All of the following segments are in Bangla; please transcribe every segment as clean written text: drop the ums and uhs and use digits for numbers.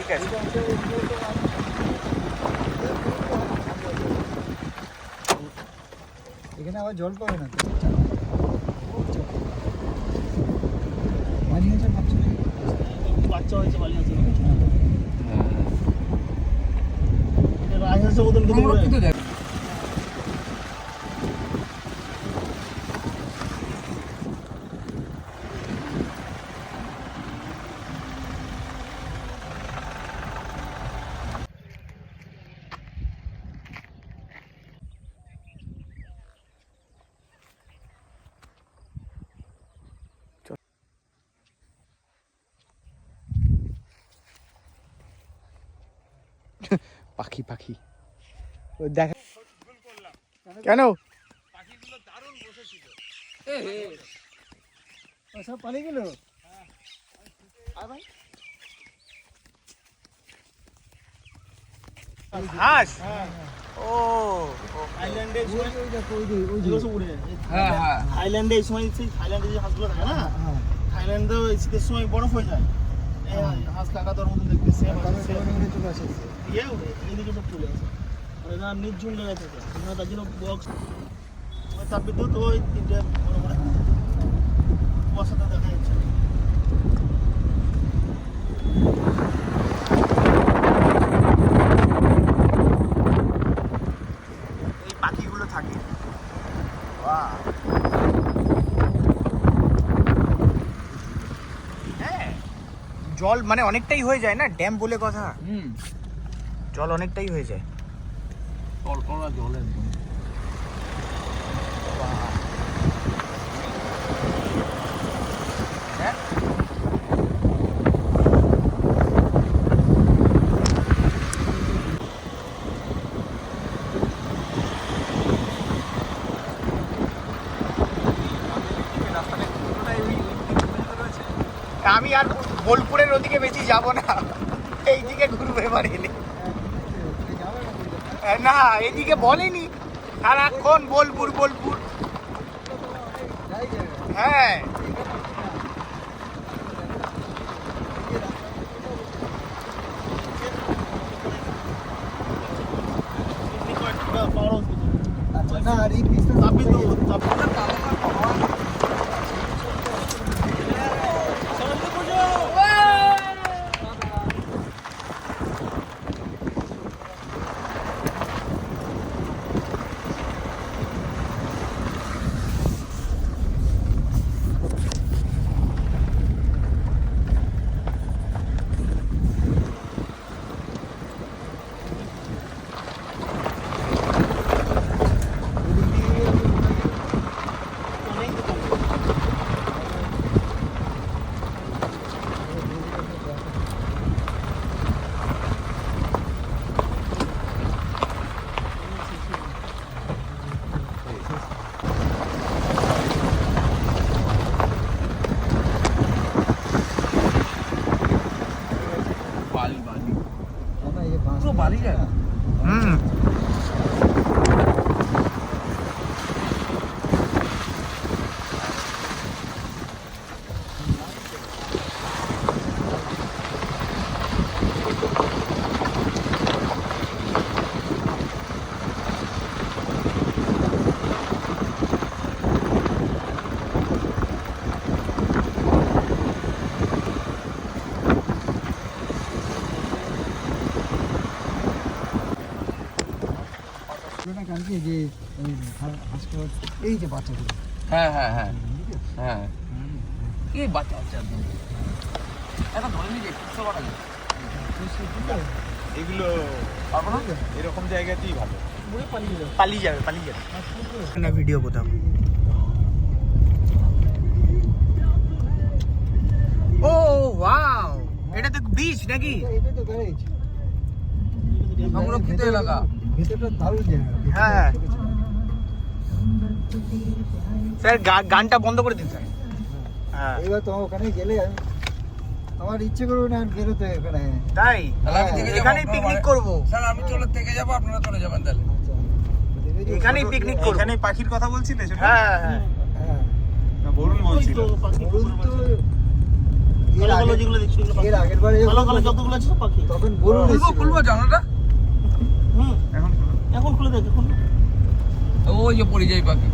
ঠিক আছে। এখানে আবার জল পাবে না তো, পানি আছে বাচ্চা হয়েছে, পানি আছে রাজহাঁসের মতন কিন্তু দেখ। পাখি পাখি দেখা কেন পাখিগুলো দারুণ বসেছিল। সব পালিয়ে গেল। হাঁস ও থাইল্যান্ডে থাইল্যান্ডে এই সময় থাইল্যান্ডে যে হাঁসগুলো থাকে না, থাইল্যান্ডে শীতের সময় বরফ হয়ে যায়, হাঁস কাকাতোর মতন দেখতে সেম চলে আসে, এদিকে সব চলে আসে, এরা নির্ঝুম জায়গায় থাকে, তার জন্য বক্স তার বিদ্যুৎ ওই তিনটে বড় বড় কুয়াশাতে দেখা যাচ্ছে। এই পাখিগুলো থাকে। হ্যাঁ জল মানে অনেকটাই হয়ে যায় না, ড্যাম বলে কথা। জল অনেকটাই হয়ে যায়, কলকলা জল একদম। আমি আর বোলপুরের ওদিকে বেশি যাব না, এইদিকে ঘুরবো এবার এলে। না এদিকে বলেনি সারাক্ষণ বোলপুর বোলপুর। হ্যাঁ না আর এই পিসটা চাপি তো পুরো বালি জায়গা। এই যে বাচ্চাগুলো, হ্যাঁ হ্যাঁ হ্যাঁ হ্যাঁ এই বাচ্চা বাচ্চা এখন ধরে নিয়ে বুঝতে পারা যায় এগুলো পারবো না। এরকম জায়গাতেই ভালো, পালিয়ে যাবে। পালিয়ে যাবে পালিয়ে যাবে না। ভিডিও কোথাও ও ওয়াও, এটা তো বিচ নাকি? এটা তো গ্যারেজ, সংরক্ষিত এলাকা, ভেতরটা দারুণ জায়গা। হ্যাঁ স্যার গানটা বন্ধ করে দিন স্যার। হ্যাঁ এবার তো ওখানে গেলে আমার ইচ্ছে করবে না বেরোতে এখানে। তাই তাহলে আমি থেকে যাবো, এখানেই আপনারা পিকনিক বাড়ি- করব, স্যার আমি চলে থেকে যাবো, আপনারা চলে যাবেন তাহলে। এখানেই পিকনিক করব। এখানেই পাখির কথা বলছিলে সেটা? হ্যাঁ হ্যাঁ হ্যাঁ না বরুণ বলছিল। বরুণ তো কালো কালো যেগুলো দেখছো এগুলো পাখি। এর আগের বারে কালো কালো যতগুলো আছে সব পাখি। তখন বলুন খুলবো জানাটা হুম, এখন খোলো। এখন খুলে দেখ এখন। ওই যে পরিযায়ী পাখি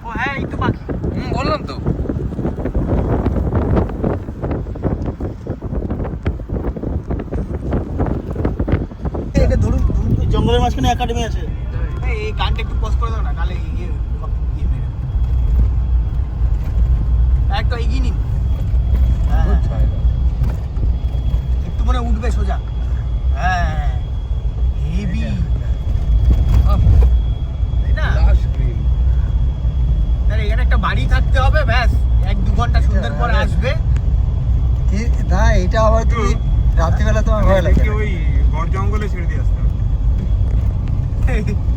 ও হ্যাঁ এই তো পাখি। বললাম তো এটা ধরুন এই জঙ্গলের মাঝখানে একাডেমি আছে। এই গানটা একটু পজ করে দাও না, নাহলে ইয়ে মেরে একটু এগিয়ে নিন। হ্যাঁ, একটু মনে হয় উঠবে সোজা। হ্যাঁ হেভি, তাই না? তাহলে এখানে একটা বাড়ি থাকতে হবে, ব্যাস 1-2 ঘন্টা সুন্দর পরে আসবে। না এটা আবার তুমি রাত্রিবেলা তোমার ভয় লাগে ওই বড় জঙ্গলে ছেড়ে দিয়ে আসতে হবে।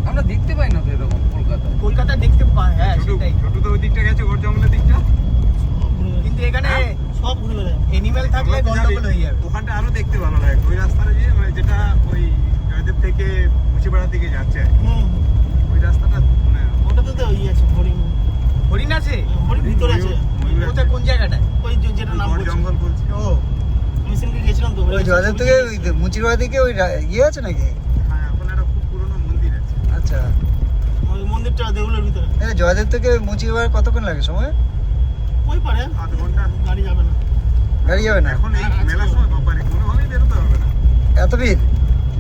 আমরা দেখতে পাই না তো এরকম কলকাতায় কলকাতা দেখতে পাই, হ্যাঁ ছোটু সেটাই। ছোটু তো ওই দিকটা গেছে বড় জঙ্গলের দিকটা। কিন্তু এখানে সব ঘুরে বেড়ায়। এনিম্যাল থাকলে আমরা তো জানি, গন্ডগোল হয়ে যাবে। ওখানটা আরো দেখতে ভালো লাগে ওই রাস্তাটা যে মানে যেটা ওই জয়দেব থেকে মুচিপাড়ার দিকে যাচ্ছে হুম, ওই রাস্তাটা মানে ওটাতে তো ইয়ে আছে হরিণ। হরিণ আছে হরিণ ভিতরে আছে। ময়ূর আছে। কোথায়, কোন জায়গাটায়? ওই যেটা নাম বড় বলছি। জঙ্গল বলছি। ও আমি সেদিনকে গেছিলাম তো। ওই জয়দেব থেকে ওই মুচিরবাড়ি দিকে ওই ইয়ে আছে নাকি? হ্যাঁ ওখানে একটা খুব পুরনো মন্দির আছে। আচ্ছা ওই মন্দিরটা দেউলের ভিতরে। জয়দেব থেকে মুচিরবাড়ি কতক্ষণ লাগে সময়? ওই পারে আধ ঘন্টা। গাড়ি যাবে না। গাড়ি যাবে না? এখন এই মেলার সময় বাপারে কোনোভাবেই বেরোতে হবে না। এত ভিড়?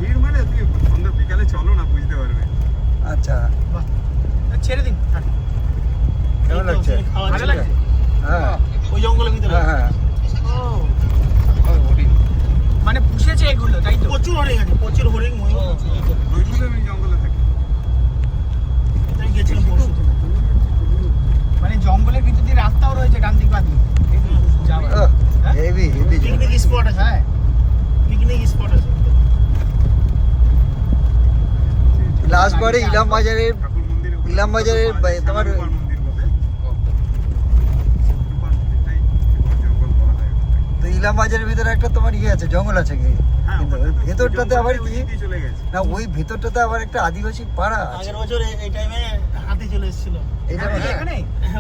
ভিড় মানে তুমি সন্ধ্যা বিকালে চলো না বুঝতে পারবে। আচ্ছা বাহ, ছেড়ে দিন। কেমন লাগছে? খাওয়া ভালো ছিল। লাগছে? হ্যাঁ ওই জঙ্গলের ভিতরে। হ্যাঁ হ্যাঁ ও মানে পুষেছে এগুলো, তাই তো? প্রচুর হরিণ আছে, প্রচুর হরিণ ময়ূর আছে। ওইগুলো আমি জঙ্গলে থাকি। আমি গেছিলাম পরশু দিন। মানে জঙ্গলের ভিতর দিয়ে রাস্তাও রয়েছে ডান দিক বাঁ দিক যাওয়ার। হ্যাঁ? হেভি হেভি পিকনিক স্পট আছে। হ্যাঁ পিকনিক স্পট আছে। লাস্ট বারে ইলাম বাজারের ঠাকুর মন্দির ওখানে ইলাম বাজারের তোমার রূপার মন্দির বলে। রূপার মন্দিরটাই বড় জঙ্গল বলা হয় ওটাকে। তো ইলাম বাজারের ভিতরে একটা তোমার ইয়ে আছে জঙ্গল আছে কি? হ্যাঁ, কিন্তু ওখানে ওই তো ভেতরটাতে আবার জঙ্গলের ওই কি দিক দিয়ে চলে গেছে। না ওই ভেতরটাতে আবার একটা আদিবাসী পাড়া আছে আগের বছর এই টাইমে হাতি চলে এসেছিল। এটা হ্যাঁ, মানে এখানে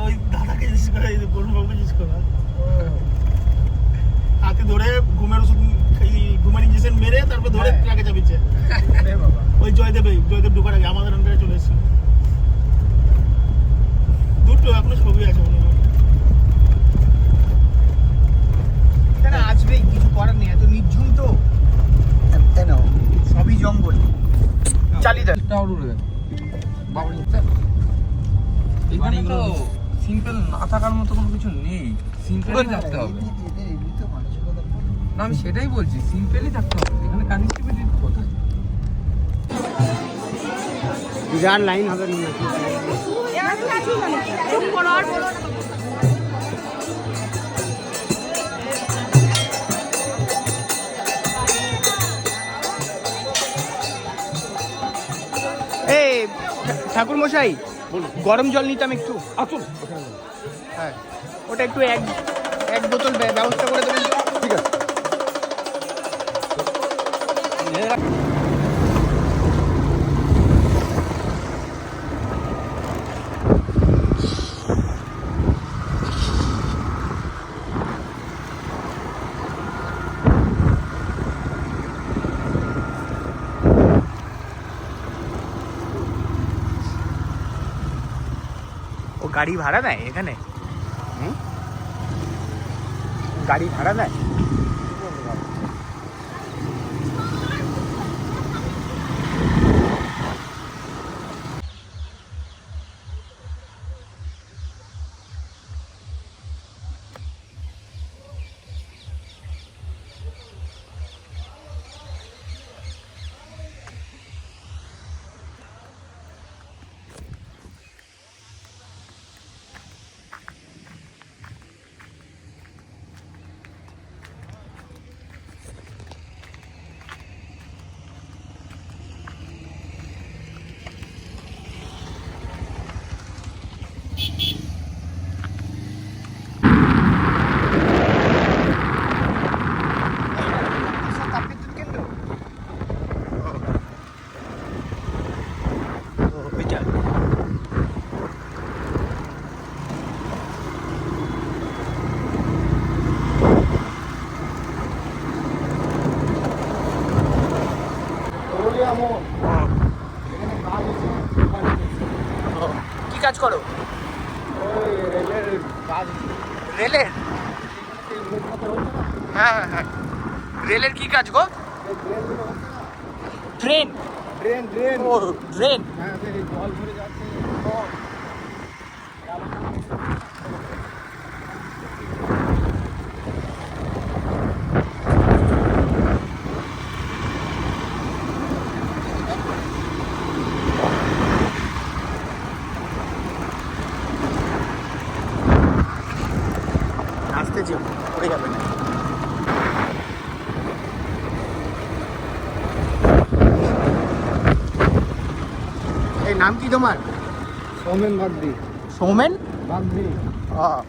ওই দাদাকে জিজ্ঞেস করে, বরুণবাবুকে জিজ্ঞেস করে। হাতি ধরে ঘুমের ওষুধ, ঘুমের ইঞ্জেকশন মেরে তারপর ধরে হ্যাঁ। ট্রাকে চাপিয়েছে। এ বাবা, ওই জয়দেব ঢোকার আগে আমাদের আন্ডারে চলে এসেছিল। দুটো এখনো ছবি আছে মনে হয়। এখানে আসবেই, কিছু করার নেই, এত নির্ঝুম তো, কেন সবই জঙ্গল। চালিয়ে দেন। এখানে তো সিম্পল না থাকার মতো কোনো কিছু নেই, সিম্পলই থাকতে হবে। না আমি সেটাই বলছি, সিম্পলই থাকতে হবে। এখানে কানেক্টিভিটি কোথায়? যার লাইন হবে না। এই ঠাকুর মশাই, গরম জল নিতাম একটু। আসুন। হ্যাঁ ওটা একটু এক বোতল ব্যবস্থা করে দেবেন। ঠিক আছে। ও গাড়ি ভাড়া নেয় এখানে? গাড়ি ভাড়া নেয়? কি কাজ করো? রেলের? হ্যাঁ হ্যাঁ হ্যাঁ, রেলের কি কাজ গো? ট্রেন? ও ট্রেন। আসতে যেও, পড়ে যাবে না। এই নাম কি তোমার? সৌমেন বাগদি। সৌমেন? বাগদি। হ্যাঁ।